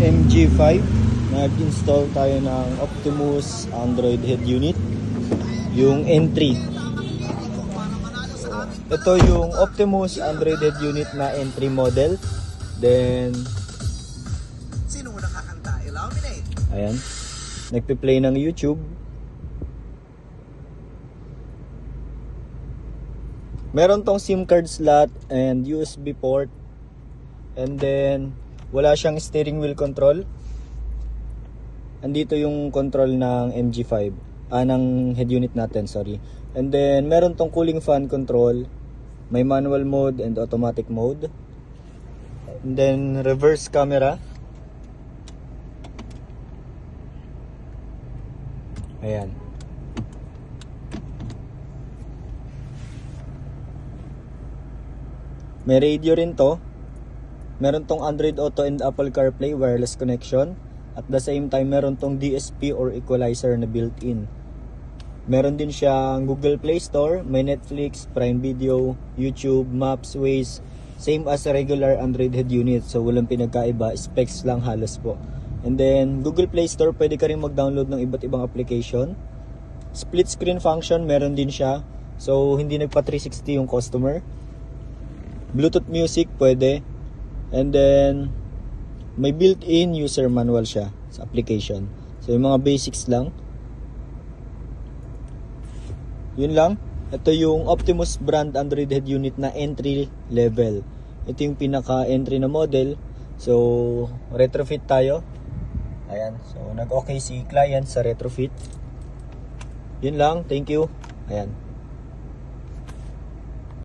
MG5, nag-install tayo ng Optimus Android head unit, yung N3. Ito yung Optimus Android head unit na N3 model. Then sino mo nakakanta? Illuminate. ayan, nagpi-play ng YouTube. Meron tong SIM card slot and USB port. And then wala siyang steering wheel control. Andito yung control ng MG5, ng head unit natin, sorry. And then meron tong cooling fan control. May manual mode and automatic mode. And then reverse camera. Ayan. May radio rin to. Meron tong Android Auto and Apple CarPlay wireless connection. At the same time, meron tong DSP or equalizer na built-in. Meron din siyang Google Play Store, may Netflix, Prime Video, YouTube, Maps, Waze. Same as a regular Android head unit. So walang pinagkaiba, specs lang halos po. And then Google Play Store, pwede ka rin mag-download ng iba't ibang application. Split screen function, meron din siya. So hindi nagpa 360 yung customer. Bluetooth music, pwede. And then may built-in user manual siya sa application. So yung mga basics lang. Yun lang. Ito yung Optimus brand Android head unit na entry level. Ito yung pinaka-entry na model. So retrofit tayo. Ayan. So nag-okay si client sa retrofit. Yun lang. Thank you. Ayan.